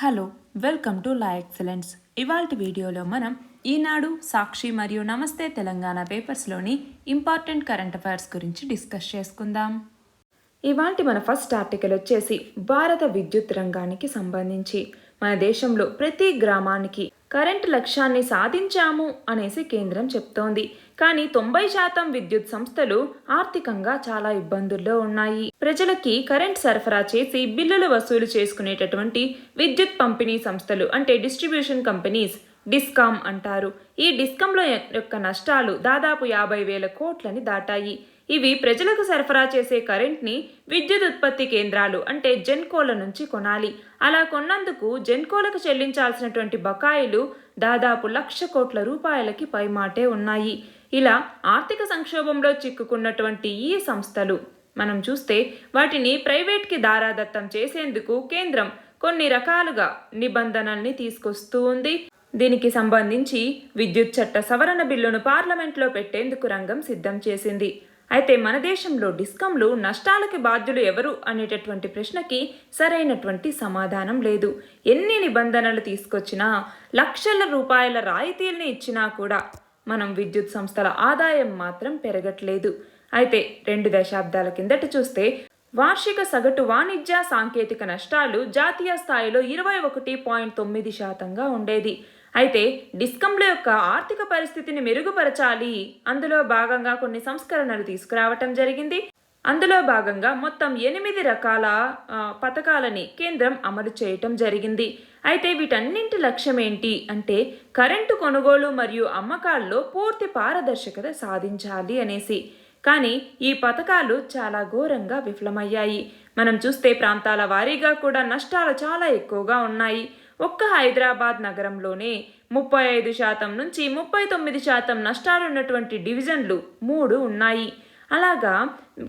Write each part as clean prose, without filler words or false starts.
Hello, welcome to Laexcellence. ఇవాల్టి వీడియోలో మనం ఈనాడు, సాక్షి మరియు నమస్తే తెలంగాణ పేపర్స్లోని ఇంపార్టెంట్ కరెంట్ అఫైర్స్ గురించి డిస్కస్ చేసుకుందాం. ఇవాల్టి మన ఫస్ట్ ఆర్టికల్ వచ్చేసి భారత విద్యుత్ రంగానికి సంబంధించి మన దేశంలో ప్రతి గ్రామానికి కరెంటు లక్ష్యాన్ని సాధించాము అనేసి కేంద్రం చెప్తోంది. కానీ 90% విద్యుత్ సంస్థలు ఆర్థికంగా చాలా ఇబ్బందుల్లో ఉన్నాయి. ప్రజలకి కరెంట్ సరఫరా చేసి బిల్లులు వసూలు చేసుకునేటటువంటి విద్యుత్ పంపిణీ సంస్థలు అంటే డిస్ట్రిబ్యూషన్ కంపెనీస్ డిస్కామ్ అంటారు. ఈ డిస్కాంల యొక్క నష్టాలు దాదాపు 50,000 కోట్లని దాటాయి. ఇవి ప్రజలకు సరఫరా చేసే కరెంట్ని విద్యుత్ ఉత్పత్తి కేంద్రాలు అంటే జెన్కోల నుంచి కొనాలి. అలా కొన్నందుకు జెన్కోలకు చెల్లించాల్సినటువంటి బకాయిలు దాదాపు 1,00,000 కోట్ల రూపాయలకి పైమాటే ఉన్నాయి. ఇలా ఆర్థిక సంక్షోభంలో చిక్కుకున్నటువంటి ఈ సంస్థలు మనం చూస్తే వాటిని ప్రైవేట్కి దారాదత్తం చేసేందుకు కేంద్రం కొన్ని రకాలుగా నిబంధనల్ని తీసుకొస్తూ ఉంది. దీనికి సంబంధించి విద్యుత్ చట్ట సవరణ బిల్లును పార్లమెంట్లో పెట్టేందుకు రంగం సిద్ధం చేసింది. అయితే మన దేశంలో డిస్కంలు నష్టాలకి బాధ్యులు ఎవరు అనేటటువంటి ప్రశ్నకి సరైనటువంటి సమాధానం లేదు. ఎన్ని నిబంధనలు తీసుకొచ్చినా, లక్షల రూపాయల రాయితీల్ని ఇచ్చినా కూడా మనం విద్యుత్ సంస్థల ఆదాయం మాత్రం పెరగట్లేదు. అయితే 2 దశాబ్దాల కిందట చూస్తే వార్షిక సగటు వాణిజ్య సాంకేతిక నష్టాలు జాతీయ స్థాయిలో 21.9% ఉండేది. అయితే డిస్కంల యొక్క ఆర్థిక పరిస్థితిని మెరుగుపరచాలి, అందులో భాగంగా కొన్ని సంస్కరణలు తీసుకురావటం జరిగింది. అందులో భాగంగా మొత్తం 8 రకాల పథకాలని కేంద్రం అమలు చేయటం జరిగింది. అయితే వీటన్నింటి లక్ష్యం ఏంటి అంటే కరెంటు కొనుగోలు మరియు అమ్మకాల్లో పూర్తి పారదర్శకత సాధించాలి అనేసి. కానీ ఈ పథకాలు చాలా ఘోరంగా విఫలమయ్యాయి. మనం చూస్తే ప్రాంతాల వారీగా కూడా నష్టాలు చాలా ఎక్కువగా ఉన్నాయి. ఒక్క హైదరాబాద్ నగరంలోనే 35% నుంచి 39% నష్టాలున్నటువంటి డివిజన్లు 3 ఉన్నాయి. అలాగా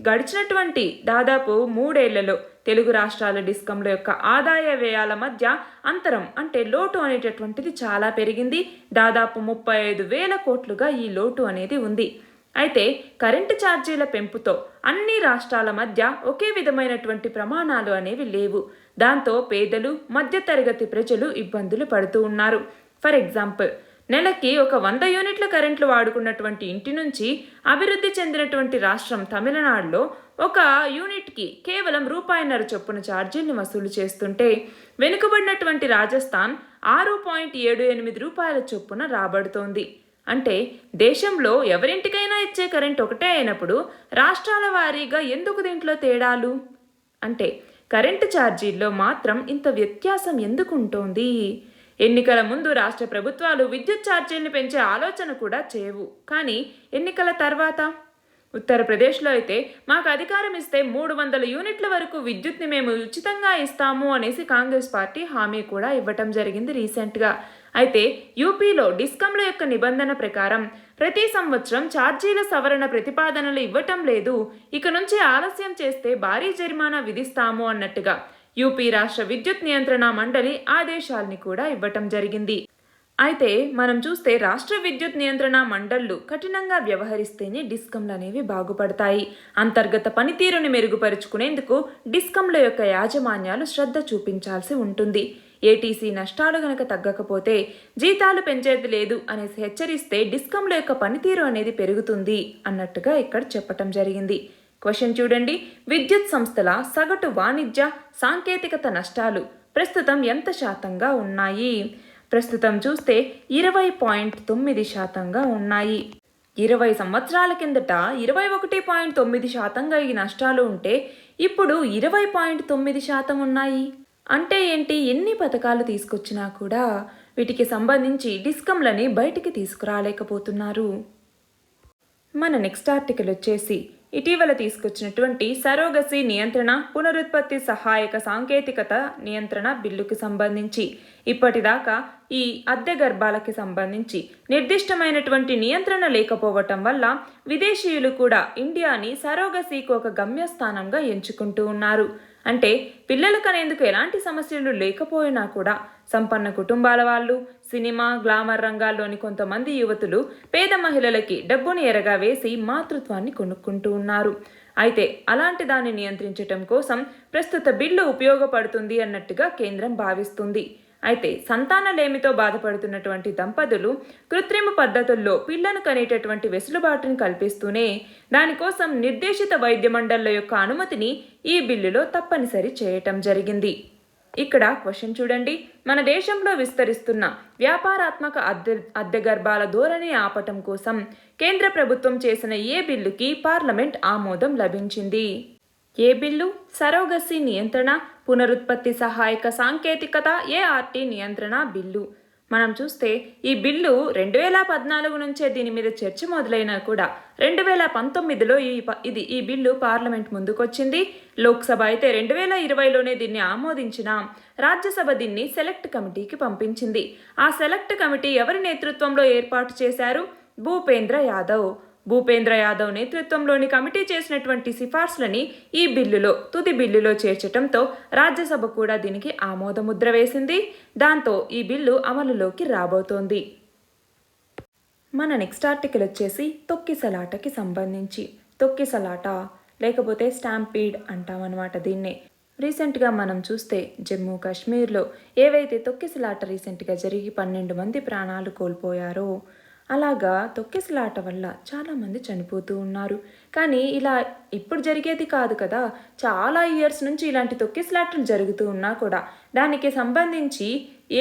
గడిచినటువంటి దాదాపు 3 ఏళ్లలో తెలుగు రాష్ట్రాల డిస్కంల యొక్క ఆదాయ వ్యయాల మధ్య అంతరం అంటే లోటు అనేటటువంటిది చాలా పెరిగింది. దాదాపు 35,000 కోట్లుగా ఈ లోటు అనేది ఉంది. అయితే కరెంటు ఛార్జీల పెంపుతో అన్ని రాష్ట్రాల మధ్య ఒకే విధమైనటువంటి ప్రమాణాలు అనేవి లేవు. దాంతో పేదలు, మధ్యతరగతి ప్రజలు ఇబ్బందులు పడుతూ ఉన్నారు. ఫర్ ఎగ్జాంపుల్, నెలకి ఒక 100 యూనిట్ల కరెంట్లు వాడుకున్నటువంటి ఇంటి నుంచి అభివృద్ధి చెందినటువంటి రాష్ట్రం తమిళనాడులో ఒక యూనిట్కి కేవలం ₹1.5 చొప్పున ఛార్జీల్ని వసూలు చేస్తుంటే, వెనుకబడినటువంటి రాజస్థాన్ ₹6.78 చొప్పున రాబడుతోంది. అంటే దేశంలో ఎవరింటికైనా ఇచ్చే కరెంట్ ఒకటే అయినప్పుడు రాష్ట్రాల వారీగా ఎందుకు దీంట్లో తేడాలు? అంటే కరెంటు ఛార్జీల్లో మాత్రం ఇంత వ్యత్యాసం ఎందుకు ఉంటోంది? ఎన్నికల ముందు రాష్ట్ర ప్రభుత్వాలు విద్యుత్ ఛార్జీల్ని పెంచే ఆలోచన కూడా చేయవు. కానీ ఎన్నికల తర్వాత ఉత్తరప్రదేశ్లో అయితే మాకు అధికారం ఇస్తే 300 యూనిట్ల వరకు విద్యుత్ని మేము ఉచితంగా ఇస్తాము అనేసి కాంగ్రెస్ పార్టీ హామీ కూడా ఇవ్వటం జరిగింది రీసెంట్గా. అయితే యూపీలో డిస్కంల యొక్క నిబంధన ప్రకారం ప్రతి సంవత్సరం ఛార్జీల సవరణ ప్రతిపాదనలు ఇవ్వటం లేదు. ఇక నుంచి ఆలస్యం చేస్తే భారీ జరిమానా విధిస్తాము అన్నట్టుగా యూపీ రాష్ట్ర విద్యుత్ నియంత్రణ మండలి ఆదేశాల్ని కూడా ఇవ్వటం జరిగింది. అయితే మనం చూస్తే రాష్ట్ర విద్యుత్ నియంత్రణ మండళ్లు కఠినంగా వ్యవహరిస్తేనే డిస్కంలు అనేవి బాగుపడతాయి. అంతర్గత పనితీరుని మెరుగుపరుచుకునేందుకు డిస్కంల యొక్క యాజమాన్యాలు శ్రద్ధ చూపించాల్సి ఉంటుంది. ఏటీసీ నష్టాలు గనక తగ్గకపోతే జీతాలు పెంచేది లేదు అనేసి హెచ్చరిస్తే డిస్కంల యొక్క పనితీరు అనేది పెరుగుతుంది అన్నట్టుగా ఇక్కడ చెప్పటం జరిగింది. క్వశ్చన్ చూడండి, విద్యుత్ సంస్థల సగటు వాణిజ్య సాంకేతికత నష్టాలు ప్రస్తుతం ఎంత శాతంగా ఉన్నాయి? ప్రస్తుతం చూస్తే 20.9% ఉన్నాయి. 20 సంవత్సరాల కిందట 21.9% ఈ నష్టాలు ఉంటే ఇప్పుడు 20.9% ఉన్నాయి. అంటే ఏంటి? ఎన్ని పథకాలు తీసుకొచ్చినా కూడా వీటికి సంబంధించి డిస్కంలని బయటికి తీసుకురాలేకపోతున్నారు. మన నెక్స్ట్ ఆర్టికల్ వచ్చేసి ఇటీవల తీసుకొచ్చినటువంటి సరోగసీ నియంత్రణ, పునరుత్పత్తి సహాయక సాంకేతికత నియంత్రణ బిల్లుకి సంబంధించి ఇప్పటిదాకా ఈ అద్దె గర్భాలకి సంబంధించి నిర్దిష్టమైనటువంటి నియంత్రణ లేకపోవటం వల్ల విదేశీయులు కూడా ఇండియాని సరోగసీకి ఒక గమ్యస్థానంగా ఎంచుకుంటూ ఉన్నారు. అంటే పిల్లలు కనేందుకు ఎలాంటి సమస్యలు లేకపోయినా కూడా సంపన్న కుటుంబాల వాళ్ళు, సినిమా, గ్లామర్ రంగాల్లోని కొంతమంది యువతులు పేద మహిళలకి డబ్బుని ఎరగా వేసి మాతృత్వాన్ని కొనుక్కుంటూ ఉన్నారు. అయితే అలాంటి దాన్ని నియంత్రించటం కోసం ప్రస్తుత బిల్లు ఉపయోగపడుతుంది అన్నట్టుగా కేంద్రం భావిస్తుంది. అయితే సంతానలేమితో బాధపడుతున్నటువంటి దంపతులు కృత్రిమ పద్ధతుల్లో పిల్లను కనేటటువంటి వెసులుబాటును కల్పిస్తూనే దానికోసం నిర్దేశిత వైద్య మండళ్ల యొక్క అనుమతిని ఈ బిల్లులో తప్పనిసరి చేయటం జరిగింది. ఇక్కడ క్వశ్చన్ చూడండి. మన దేశంలో విస్తరిస్తున్న వ్యాపారాత్మక అద్దె గర్భాల ధోరణి ఆపటం కోసం కేంద్ర ప్రభుత్వం చేసిన ఏ బిల్లుకి పార్లమెంట్ ఆమోదం లభించింది? ఏ బిల్లు? సరోగసీ నియంత్రణ, పునరుత్పత్తి సహాయక సాంకేతికత, ART నియంత్రణ బిల్లు. మనం చూస్తే ఈ బిల్లు 2014 నుంచే దీని మీద చర్చ మొదలైనా కూడా 2019లో ఈ బిల్లు పార్లమెంట్ ముందుకొచ్చింది. లోక్సభ అయితే 2020లోనే దీన్ని ఆమోదించిన రాజ్యసభ దీన్ని సెలెక్ట్ కమిటీకి పంపించింది. ఆ సెలెక్ట్ కమిటీ ఎవరి నేతృత్వంలో ఏర్పాటు చేశారు? భూపేంద్ర యాదవ్ నేతృత్వంలోని కమిటీ చేసినటువంటి సిఫార్సులని ఈ బిల్లులో తుది బిల్లులో చేర్చడంతో రాజ్యసభ కూడా దీనికి ఆమోదముద్ర వేసింది. దాంతో ఈ బిల్లు అమలులోకి రాబోతోంది. మన నెక్స్ట్ ఆర్టికల్ వచ్చేసి తొక్కిసలాటకి సంబంధించి. తొక్కిసలాట లేకపోతే స్టాంపీడ్ అంటామన్నమాట దీన్నే. రీసెంట్గా మనం చూస్తే జమ్మూ కాశ్మీర్లో ఏవైతే తొక్కిసలాట రీసెంట్గా జరిగి 12 మంది ప్రాణాలు కోల్పోయారో అలాగా తొక్కిసలాట వల్ల చాలామంది చనిపోతూ ఉన్నారు. కానీ ఇలా ఇప్పుడు జరిగేది కాదు కదా, చాలా ఇయర్స్ నుంచి ఇలాంటి తొక్కిసలాటలు జరుగుతూ ఉన్నా కూడా దానికి సంబంధించి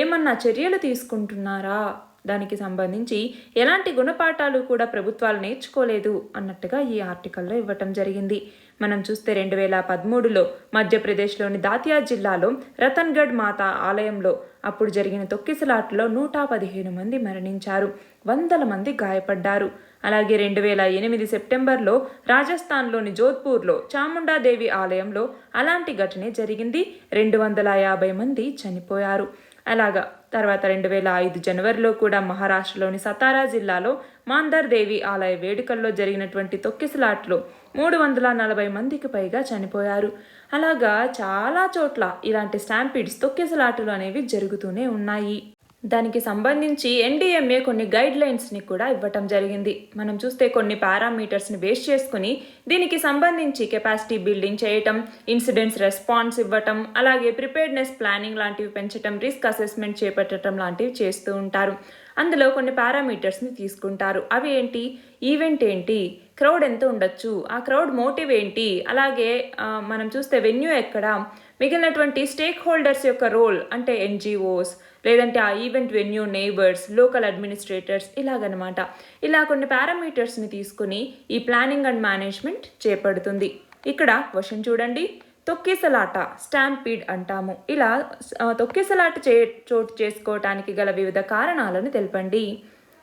ఏమన్నా చర్యలు తీసుకుంటున్నారా? దానికి సంబంధించి ఎలాంటి గుణపాఠాలు కూడా ప్రభుత్వాలు నేర్చుకోలేదు అన్నట్టుగా ఈ ఆర్టికల్లో ఇవ్వటం జరిగింది. మనం చూస్తే 2013లో మధ్యప్రదేశ్లోని దాతియా జిల్లాలో రతన్గఢ్ మాతా ఆలయంలో అప్పుడు జరిగిన తొక్కిసలాటలో 115 మంది మరణించారు, వందల మంది గాయపడ్డారు. అలాగే 2008 సెప్టెంబర్లో రాజస్థాన్లోని జోధ్పూర్లో చాముండాదేవి ఆలయంలో అలాంటి ఘటనే జరిగింది, 250 మంది చనిపోయారు. అలాగా తర్వాత 2005 జనవరిలో కూడా మహారాష్ట్రలోని సతారా జిల్లాలో మాందర్ దేవి ఆలయ వేడుకల్లో జరిగినటువంటి తొక్కిసలాట్లో 340 మందికి పైగా చనిపోయారు. అలాగా చాలా చోట్ల ఇలాంటి స్టాంపీడ్స్ తొక్కిసలాటలు అనేవి జరుగుతూనే ఉన్నాయి. దానికి సంబంధించి NDMA కొన్ని గైడ్ లైన్స్ని కూడా ఇవ్వటం జరిగింది. మనం చూస్తే కొన్ని పారామీటర్స్ని బేస్ చేసుకుని దీనికి సంబంధించి కెపాసిటీ బిల్డింగ్ చేయటం, ఇన్సిడెంట్స్ రెస్పాన్స్ ఇవ్వటం, అలాగే ప్రిపేర్డ్నెస్ ప్లానింగ్ లాంటివి పెంచటం, రిస్క్ అసెస్మెంట్ చేపట్టడం లాంటివి చేస్తూ ఉంటారు. అందులో కొన్ని పారామీటర్స్ని తీసుకుంటారు. అవి ఏంటి? ఈవెంట్ ఏంటి, క్రౌడ్ ఎంత ఉండొచ్చు, ఆ క్రౌడ్ మోటివ్ ఏంటి, అలాగే మనం చూస్తే వెన్యూ ఎక్కడ, మిగిలినటువంటి స్టేక్ హోల్డర్స్ యొక్క రోల్ అంటే NGOs లేదంటే ఆ event venue neighbours, local administrators ఇలాగనమాట. ఇలా కొన్ని పారామీటర్స్ని తీసుకుని ఈ ప్లానింగ్ అండ్ మేనేజ్మెంట్ చేపడుతుంది. ఇక్కడ క్వశ్చన్ చూడండి. తొక్కిసలాట స్టాంపీడ్ అంటాము. ఇలా తొక్కిసలాట చోటు చేసుకోవటానికి గల వివిధ కారణాలను తెలపండి.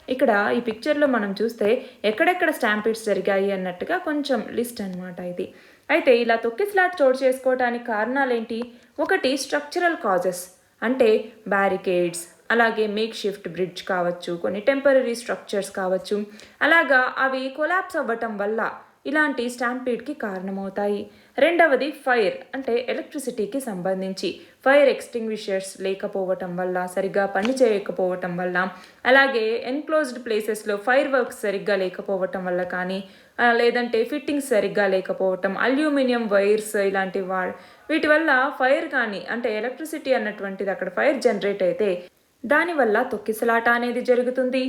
ఇక్కడ ఈ పిక్చర్లో మనం చూస్తే ఎక్కడెక్కడ స్టాంపీడ్స్ జరిగాయి అన్నట్టుగా కొంచెం లిస్ట్ అనమాట ఇది. అయితే ఇలా తొక్కిసలాట చోటు చేసుకోవటానికి కారణాలేంటి? ఒకటి స్ట్రక్చరల్ కాజెస్ అంటే బ్యారికేడ్స్, అలాగే మేక్ షిఫ్ట్ బ్రిడ్జ్ కావచ్చు, కొన్ని టెంపరరీ స్ట్రక్చర్స్ కావచ్చు. అలాగా అవి కొలాప్స్ అవ్వటం వల్ల ఇలాంటి స్టాంపీడ్కి కారణమవుతాయి. రెండవది ఫైర్ అంటే ఎలక్ట్రిసిటీకి సంబంధించి ఫైర్ ఎక్స్టింగ్విషర్స్ లేకపోవటం వల్ల, సరిగ్గా పని చేయకపోవటం వల్ల, అలాగే ఎన్క్లోజ్డ్ ప్లేసెస్లో ఫైర్ వర్క్స్ సరిగ్గా లేకపోవటం వల్ల కానీ, లేదంటే ఫిట్టింగ్స్ సరిగ్గా లేకపోవటం, అల్యూమినియం వైర్స్ ఇలాంటి వీటి వల్ల ఫైర్ కానీ అంటే ఎలక్ట్రిసిటీ అన్నటువంటిది అక్కడ ఫైర్ జనరేట్ అయితే దానివల్ల తొక్కిసలాట అనేది జరుగుతుంది.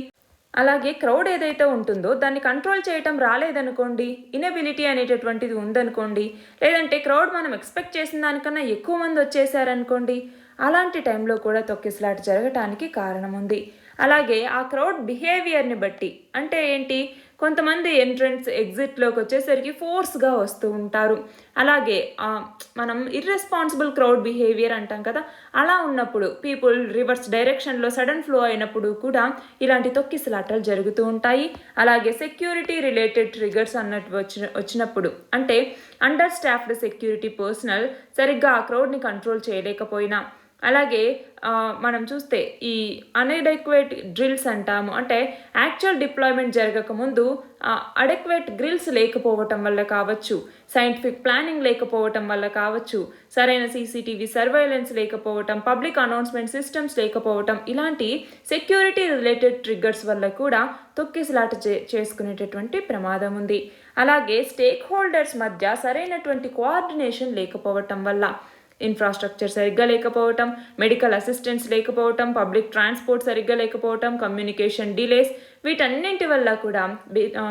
అలాగే క్రౌడ్ ఏదైతే ఉంటుందో దాన్ని కంట్రోల్ చేయటం రాలేదనుకోండి, ఇనబిలిటీ అనేటటువంటిది ఉందనుకోండి, లేదంటే క్రౌడ్ మనం ఎక్స్పెక్ట్ చేసిన దానికన్నా ఎక్కువ మంది వచ్చేసారనుకోండి, అలాంటి టైంలో కూడా తొక్కిసలాట జరగటానికి కారణం ఉంది. అలాగే ఆ క్రౌడ్ బిహేవియర్ని బట్టి అంటే ఏంటి, కొంతమంది ఎంట్రన్స్ ఎగ్జిట్లోకి వచ్చేసరికి ఫోర్స్గా వస్తూ ఉంటారు. అలాగే మనం ఇర్రెస్పాన్సిబుల్ క్రౌడ్ బిహేవియర్ అంటాం కదా, అలా ఉన్నప్పుడు పీపుల్ రివర్స్ డైరెక్షన్లో సడన్ ఫ్లో అయినప్పుడు కూడా ఇలాంటి తొక్కిసలాటలు జరుగుతూ ఉంటాయి. అలాగే సెక్యూరిటీ రిలేటెడ్ ట్రిగర్స్ అన్నట్టు వచ్చినప్పుడు అంటే అండర్ స్టాఫ్డ్ సెక్యూరిటీ పర్సనల్ సరిగ్గా ఆ క్రౌడ్ని కంట్రోల్ చేయలేకపోయినా, అలాగే మనం చూస్తే ఈ అన్అడెక్వేట్ డ్రిల్స్ అంటాము, అంటే యాక్చువల్ డిప్లాయ్మెంట్ జరగకముందు అడెక్వేట్ గ్రిల్స్ లేకపోవటం వల్ల కావచ్చు, సైంటిఫిక్ ప్లానింగ్ లేకపోవటం వల్ల కావచ్చు, సరైన CCTV సర్వైలెన్స్ లేకపోవటం, పబ్లిక్ అనౌన్స్మెంట్ సిస్టమ్స్ లేకపోవటం, ఇలాంటి సెక్యూరిటీ రిలేటెడ్ ట్రిగ్గర్స్ వల్ల కూడా తొక్కిసలాట చేసుకునేటటువంటి ప్రమాదం ఉంది. అలాగే స్టేక్ హోల్డర్స్ మధ్య సరైనటువంటి కోఆర్డినేషన్ లేకపోవటం వల్ల, ఇన్ఫ్రాస్ట్రక్చర్ సరిగ్గా లేకపోవటం, మెడికల్ అసిస్టెంట్స్ లేకపోవటం, పబ్లిక్ ట్రాన్స్పోర్ట్ సరిగ్గా లేకపోవటం, కమ్యూనికేషన్ డిలేస్, వీటన్నింటి వల్ల కూడా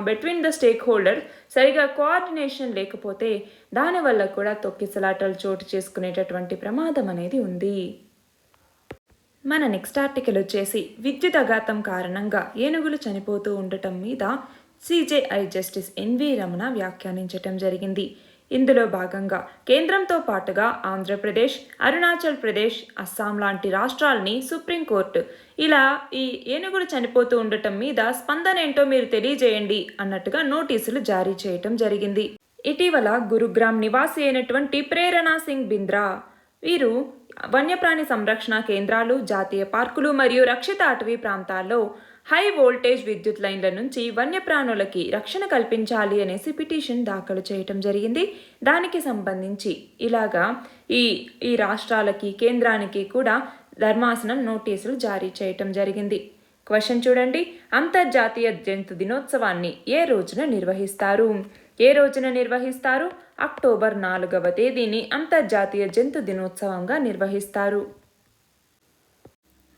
బిట్వీన్ ద స్టేక్ హోల్డర్స్ సరిగా కోఆర్డినేషన్ లేకపోతే దానివల్ల కూడా తొక్కిసలాటలు చోటు చేసుకునేటటువంటి ప్రమాదం అనేది ఉంది. మన నెక్స్ట్ ఆర్టికల్ వచ్చేసి విద్యుత్ అఘాతం కారణంగా ఏనుగులు చనిపోతూ ఉండటం మీద సిజేఐ జస్టిస్ ఎన్వి రమణ వ్యాఖ్యానించటం జరిగింది. ఇందులో భాగంగా కేంద్రంతో పాటుగా ఆంధ్రప్రదేశ్, అరుణాచల్ ప్రదేశ్, అస్సాం లాంటి రాష్ట్రాలని సుప్రీంకోర్టు ఇలా ఈ ఏనుగులు చనిపోతూ ఉండటం మీద స్పందన ఏంటో మీరు తెలియజేయండి అన్నట్టుగా నోటీసులు జారీ చేయటం జరిగింది. ఇటీవల గురుగ్రామ్ నివాసి అయినటువంటి ప్రేరణా సింగ్ బింద్రా వీరు వన్యప్రాణి సంరక్షణ కేంద్రాలు, జాతీయ పార్కులు మరియు రక్షిత అటవీ ప్రాంతాల్లో హై వోల్టేజ్ విద్యుత్ లైన్ల నుంచి వన్యప్రాణులకి రక్షణ కల్పించాలి అనేసి పిటిషన్ దాఖలు చేయటం జరిగింది. దానికి సంబంధించి ఇలాగా ఈ రాష్ట్రాలకి, కేంద్రానికి కూడా ధర్మాసనం నోటీసులు జారీ చేయటం జరిగింది. క్వశ్చన్ చూడండి, అంతర్జాతీయ జంతు దినోత్సవాన్ని ఏ రోజున నిర్వహిస్తారు? అక్టోబర్ 4వ తేదీని అంతర్జాతీయ జంతు దినోత్సవంగా నిర్వహిస్తారు.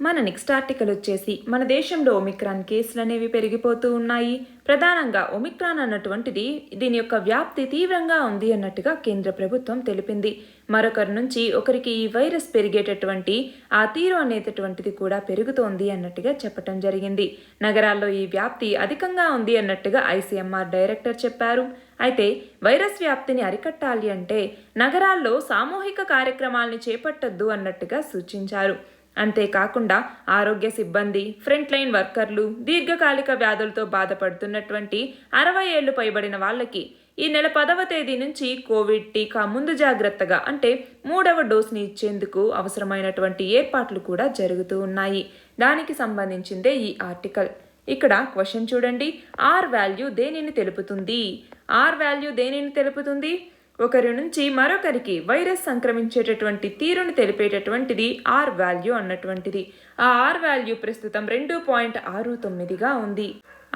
మన నెక్స్ట్ ఆర్టికల్ వచ్చేసి మన దేశంలో ఒమిక్రాన్ కేసులు అనేవి పెరిగిపోతూ ఉన్నాయి. ప్రధానంగా ఒమిక్రాన్ అన్నటువంటిది దీని యొక్క వ్యాప్తి తీవ్రంగా ఉంది అన్నట్టుగా కేంద్ర ప్రభుత్వం తెలిపింది. మరొకరి నుంచి ఒకరికి ఈ వైరస్ పెరిగేటటువంటి ఆ తీరు అనేటటువంటిది కూడా పెరుగుతోంది అన్నట్టుగా చెప్పటం జరిగింది. నగరాల్లో ఈ వ్యాప్తి అధికంగా ఉంది అన్నట్టుగా ఐసీఎంఆర్ డైరెక్టర్ చెప్పారు. అయితే వైరస్ వ్యాప్తిని అరికట్టాలి అంటే నగరాల్లో సామూహిక కార్యక్రమాల్ని చేపట్టొద్దు అన్నట్టుగా సూచించారు. అంతేకాకుండా ఆరోగ్య సిబ్బంది, ఫ్రంట్ లైన్ వర్కర్లు, దీర్ఘకాలిక వ్యాధులతో బాధపడుతున్నటువంటి 60 ఏళ్లు పైబడిన వాళ్ళకి ఈ నెల 10వ తేదీ నుంచి కోవిడ్ టీకా ముందు జాగ్రత్తగా అంటే 3వ డోస్ని ఇచ్చేందుకు అవసరమైనటువంటి ఏర్పాట్లు కూడా జరుగుతూ ఉన్నాయి. దానికి సంబంధించిందే ఈ ఆర్టికల్. ఇక్కడ క్వశ్చన్ చూడండి, ఆర్ వాల్యూ దేనిని తెలుపుతుంది? ఒకరి నుంచి మరొకరికి వైరస్ సంక్రమించేటటువంటి తీరును తెలిపేటటువంటిది ఆర్ వాల్యూ అన్నటువంటిది. ఆ ఆర్ వాల్యూ ప్రస్తుతం 2.69గా ఉంది.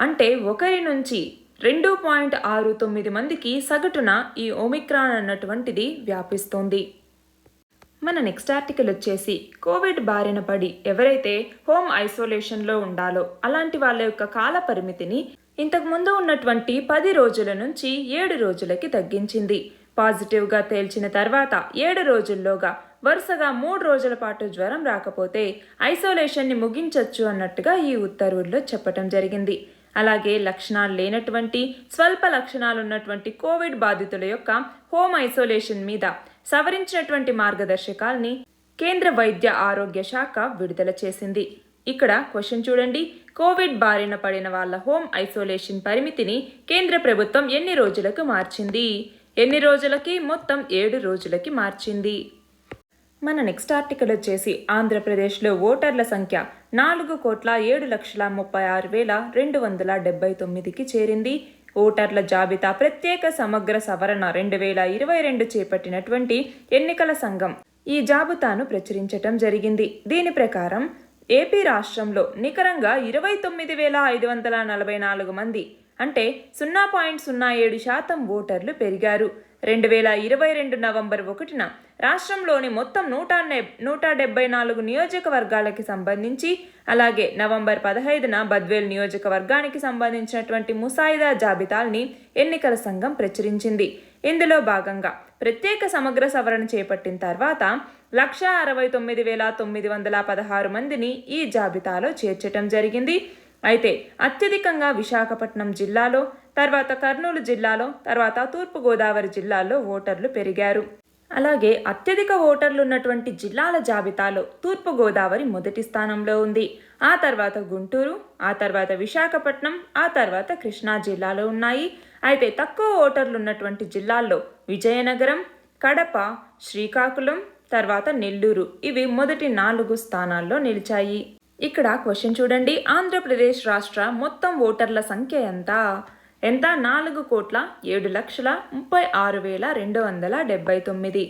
అంటే ఒకరి నుంచి 2.69 మందికి సగటున ఈ ఒమిక్రాన్ అన్నటువంటిది వ్యాపిస్తోంది. మన నెక్స్ట్ ఆర్టికల్ వచ్చేసి కోవిడ్ బారిన పడి ఎవరైతే హోమ్ ఐసోలేషన్లో ఉండాలో అలాంటి వాళ్ళ యొక్క కాల పరిమితిని ఇంతకుముందు ఉన్నటువంటి 10 రోజుల నుంచి 7 రోజులకి తగ్గించింది. పాజిటివ్గా తేల్చిన తర్వాత 7 రోజుల్లోగా వరుసగా 3 రోజుల పాటు జ్వరం రాకపోతే ఐసోలేషన్ని ముగించొచ్చు అన్నట్టుగా ఈ ఉత్తర్వుల్లో చెప్పటం జరిగింది. అలాగే లక్షణాలు లేనటువంటి, స్వల్ప లక్షణాలు ఉన్నటువంటి కోవిడ్ బాధితుల యొక్క హోమ్ ఐసోలేషన్ మీద సవరించినటువంటి మార్గదర్శకాల్ని కేంద్ర వైద్య ఆరోగ్య శాఖ విడుదల చేసింది. ఇక్కడ క్వశ్చన్ చూడండి, కోవిడ్ బారిన పడిన వాళ్ళ హోమ్ ఐసోలేషన్ పరిమితిని కేంద్ర ప్రభుత్వం ఎన్ని రోజులకు మార్చింది? మొత్తం 7 రోజులకి మార్చింది. మన నెక్స్ట్ ఆర్టికల్ వచ్చేసి ఆంధ్రప్రదేశ్లో ఓటర్ల సంఖ్య 4,736,279కి చేరింది. ఓటర్ల జాబితా ప్రత్యేక సమగ్ర సవరణ 2022 చేపట్టినటువంటి ఎన్నికల సంఘం ఈ జాబితాను ప్రచురించటం జరిగింది. దీని ప్రకారం ఏపీ రాష్ట్రంలో నికరంగా 29,544 మంది అంటే 0.07% ఓటర్లు పెరిగారు. 2022 నవంబర్ 1న రాష్ట్రంలోని మొత్తం 174 నియోజకవర్గాలకి సంబంధించి, అలాగే నవంబర్ 15న బద్వేల్ నియోజకవర్గానికి సంబంధించినటువంటి ముసాయిదా జాబితాల్ని ఎన్నికల సంఘం ప్రచురించింది. ఇందులో భాగంగా ప్రత్యేక సమగ్ర సవరణ చేపట్టిన తర్వాత 169,916 మందిని ఈ జాబితాలో చేర్చటం జరిగింది. అయితే అత్యధికంగా విశాఖపట్నం జిల్లాలో, తర్వాత కర్నూలు జిల్లాలో, తర్వాత తూర్పుగోదావరి జిల్లాల్లో ఓటర్లు పెరిగారు. అలాగే అత్యధిక ఓటర్లు ఉన్నటువంటి జిల్లాల జాబితాలో తూర్పుగోదావరి మొదటి స్థానంలో ఉంది. ఆ తర్వాత గుంటూరు, ఆ తర్వాత విశాఖపట్నం, ఆ తర్వాత కృష్ణా జిల్లాలో ఉన్నాయి. అయితే తక్కువ ఓటర్లు ఉన్నటువంటి జిల్లాల్లో విజయనగరం, కడప, శ్రీకాకుళం, తర్వాత నెల్లూరు ఇవి మొదటి 4 స్థానాల్లో నిలిచాయి. ఇక్కడ క్వశ్చన్ చూడండి, ఆంధ్రప్రదేశ్ రాష్ట్ర మొత్తం ఓటర్ల సంఖ్య ఎంత? 4,736,279.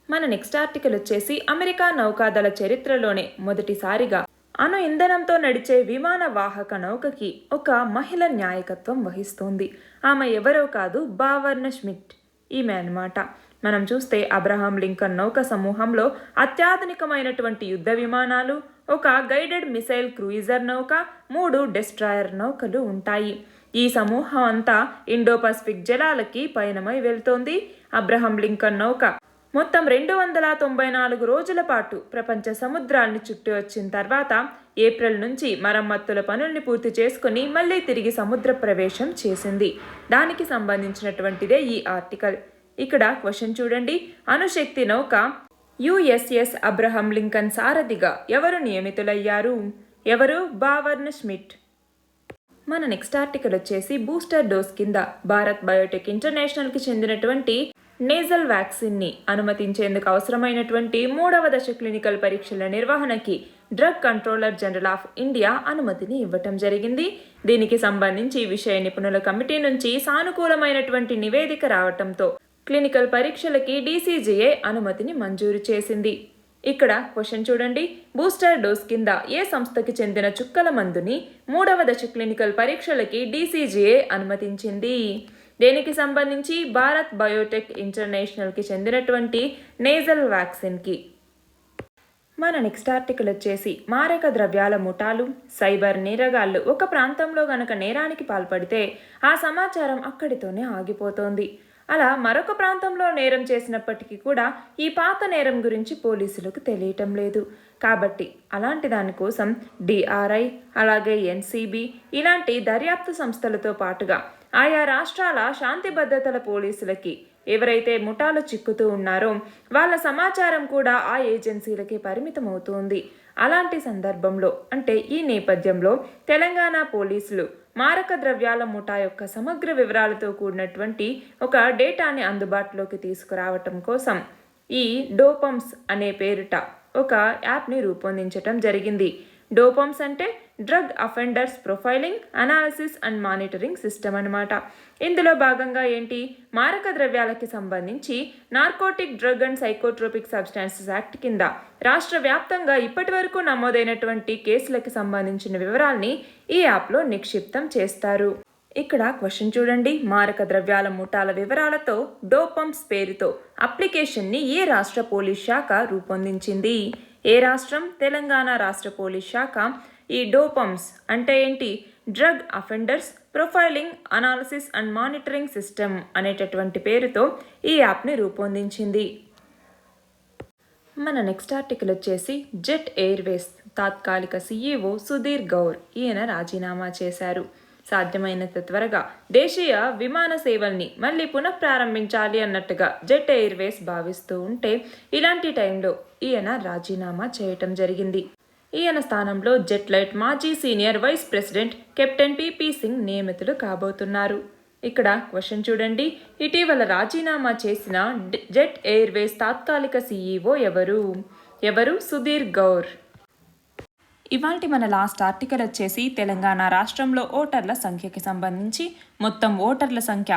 మన నెక్స్ట్ ఆర్టికల్ వచ్చేసి అమెరికా నౌకాదళ చరిత్రలోనే మొదటిసారిగా అణు ఇంధనంతో నడిచే విమాన వాహక నౌకకి ఒక మహిళ నాయకత్వం వహిస్తోంది. ఆమె ఎవరో కాదు, బావర్న ష్మిట్ ఈమె అన్నమాట. మనం చూస్తే అబ్రహాం లింకన్ నౌక సమూహంలో అత్యాధునికమైనటువంటి యుద్ధ విమానాలు, ఒక గైడెడ్ మిసైల్ క్రూయిజర్ నౌక, 3 డెస్ట్రాయర్ నౌకలు ఉంటాయి. ఈ సమూహం అంతా ఇండో పసిఫిక్ జలాలకి పయనమై వెళ్తోంది. అబ్రహాం లింకన్ నౌక మొత్తం 294 రోజుల పాటు ప్రపంచ సముద్రాల్ని చుట్టి వచ్చిన తర్వాత ఏప్రిల్ నుంచి మరమ్మతుల పనుల్ని పూర్తి చేసుకుని మళ్ళీ తిరిగి సముద్ర ప్రవేశం చేసింది. దానికి సంబంధించినటువంటిదే ఈ ఆర్టికల్. ఇక్కడ క్వశ్చన్ చూడండి. అణుశక్తి నౌక USS అబ్రహాం లింకన్ సారథిగా ఎవరు నియమితులయ్యారు? ఎవరు? బావర్న్ స్మిట్. మన నెక్స్ట్ ఆర్టికల్ వచ్చేసి బూస్టర్ డోస్ కింద భారత్ బయోటెక్ ఇంటర్నేషనల్కి చెందినటువంటి నేజల్ వ్యాక్సిన్ని అనుమతించేందుకు అవసరమైనటువంటి 3వ దశ క్లినికల్ పరీక్షల నిర్వహణకి drug controller general of India అనుమతిని ఇవ్వటం జరిగింది. దీనికి సంబంధించి విషయ నిపుణుల కమిటీ నుంచి సానుకూలమైనటువంటి నివేదిక రావటంతో క్లినికల్ పరీక్షలకి DCGA అనుమతిని మంజూరు చేసింది. ఇక్కడ క్వశ్చన్ చూడండి. బూస్టర్ డోస్ కింద ఏ సంస్థకి చెందిన చుక్కల మందుని 3వ దశ క్లినికల్ పరీక్షలకి DCGA అనుమతించింది? దేనికి సంబంధించి? భారత్ బయోటెక్ ఇంటర్నేషనల్కి చెందినటువంటి నేజల్ వ్యాక్సిన్కి. మన నెక్స్ట్ ఆర్టికల్ వచ్చేసి మారక ద్రవ్యాల ముఠాలు, సైబర్ నేరగాళ్లు ఒక ప్రాంతంలో గనక నేరానికి పాల్పడితే ఆ సమాచారం అక్కడితోనే ఆగిపోతోంది. అలా మరొక ప్రాంతంలో నేరం చేసినప్పటికీ కూడా ఈ పాత నేరం గురించి పోలీసులకు తెలియటం లేదు. కాబట్టి అలాంటి దానికోసం DRI అలాగే NCB ఇలాంటి దర్యాప్తు సంస్థలతో పాటుగా ఆయా రాష్ట్రాల శాంతి భద్రతల పోలీసులకి ఎవరైతే ముఠాలు చిక్కుతూ ఉన్నారో వాళ్ళ సమాచారం కూడా ఆ ఏజెన్సీలకే పరిమితమవుతోంది. అలాంటి సందర్భంలో అంటే ఈ నేపథ్యంలో తెలంగాణ పోలీసులు మారక ద్రవ్యాల ముఠా యొక్క సమగ్ర వివరాలతో కూడినటువంటి ఒక డేటాని అందుబాటులోకి తీసుకురావటం కోసం ఈ డోపమ్స్ అనే పేరిట ఒక యాప్ని రూపొందించటం జరిగింది. డోపమ్స్ అంటే drug offenders profiling, analysis and monitoring system అన్నమాట. ఇందులో భాగంగా ఏంటి? మారక ద్రవ్యాలకి సంబంధించి narcotic drug and psychotropic substances act కింద రాష్ట్ర వ్యాప్తంగా ఇప్పటి వరకు నమోదైనటువంటి కేసులకి సంబంధించిన వివరాల్ని ఈ యాప్లో నిక్షిప్తం చేస్తారు. ఇక్కడ క్వశ్చన్ చూడండి. మారక ద్రవ్యాల ముఠాల వివరాలతో డోపమ్స్ పేరుతో అప్లికేషన్ని ఏ రాష్ట్ర పోలీస్ శాఖ రూపొందించింది? ఏ రాష్ట్రం? తెలంగాణ రాష్ట్ర పోలీస్ శాఖ ఈ డోపమ్స్ అంటే ఏంటి? Drug offenders profiling, analysis and monitoring system అనేటటువంటి పేరుతో ఈ యాప్ని రూపొందించింది. మన నెక్స్ట్ ఆర్టికల్ వచ్చేసి జెట్ ఎయిర్వేస్ తాత్కాలిక CEO సుధీర్ గౌర్ ఈయన రాజీనామా చేశారు. సాధ్యమైనంత త్వరగా దేశీయ విమాన సేవల్ని మళ్ళీ పునఃప్రారంభించాలి అన్నట్టుగా జెట్ ఎయిర్వేస్ భావిస్తూ ఉంటే ఇలాంటి టైంలో ఈయన రాజీనామా చేయటం జరిగింది. ఈయన స్థానంలో జెట్ లైట్ మాజీ senior vice president captain PP Singh నియమితులు కాబోతున్నారు. ఇక్కడ క్వశ్చన్ చూడండి. ఇటీవల రాజీనామా చేసిన జెట్ ఎయిర్వేస్ తాత్కాలిక CEO ఎవరు? సుధీర్ గౌర్. ఇవాల్టి మన లాస్ట్ ఆర్టికల్ వచ్చేసి తెలంగాణ రాష్ట్రంలో ఓటర్ల సంఖ్యకి సంబంధించి మొత్తం ఓటర్ల సంఖ్య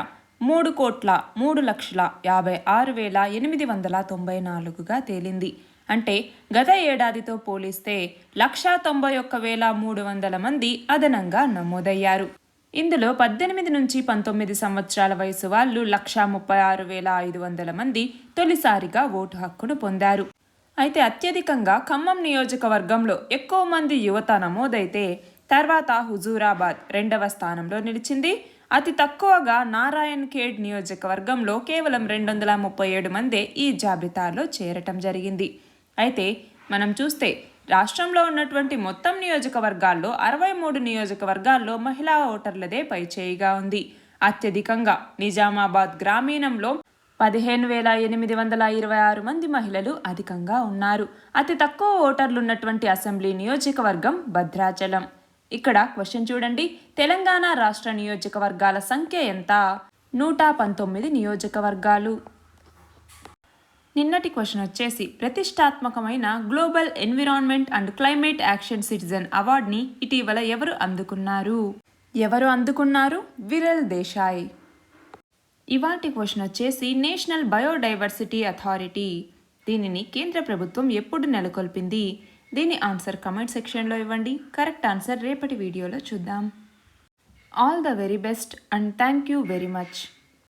3,03,56,894గా తేలింది. అంటే గత ఏడాదితో పోలిస్తే 191,300 మంది అదనంగా నమోదయ్యారు. ఇందులో 18 నుంచి 19 సంవత్సరాల వయసు వాళ్ళు 136,500 మంది తొలిసారిగా ఓటు హక్కును పొందారు. అయితే అత్యధికంగా ఖమ్మం నియోజకవర్గంలో ఎక్కువ మంది యువత నమోదైతే తర్వాత హుజూరాబాద్ 2వ స్థానంలో నిలిచింది. అతి తక్కువగా నారాయణ్ ఖేడ్ నియోజకవర్గంలో కేవలం 237 మందే ఈ జాబితాలో చేరటం జరిగింది. అయితే మనం చూస్తే రాష్ట్రంలో ఉన్నటువంటి మొత్తం నియోజకవర్గాల్లో 63 నియోజకవర్గాల్లో మహిళా ఓటర్లదే పైచేయిగా ఉంది. అత్యధికంగా నిజామాబాద్ గ్రామీణంలో 15,826 మంది మహిళలు అధికంగా ఉన్నారు. అతి తక్కువ ఓటర్లున్నటువంటి అసెంబ్లీ నియోజకవర్గం భద్రాచలం. ఇక్కడ క్వశ్చన్ చూడండి. తెలంగాణ రాష్ట్ర నియోజకవర్గాల సంఖ్య ఎంత? 119 నియోజకవర్గాలు. నిన్నటి క్వశ్చన్ వచ్చేసి ప్రతిష్టాత్మకమైన global environment and climate action citizen అవార్డుని ఇటీవల ఎవరు అందుకున్నారు? విరల్ దేశాయ్. ఇవాల్టి క్వశ్చన్ వచ్చేసి నేషనల్ బయోడైవర్సిటీ అథారిటీ దీనిని కేంద్ర ప్రభుత్వం ఎప్పుడు నెలకొల్పింది? దీని ఆన్సర్ కమెంట్ సెక్షన్లో ఇవ్వండి. కరెక్ట్ ఆన్సర్ రేపటి వీడియోలో చూద్దాం. All the very best and thank you very much.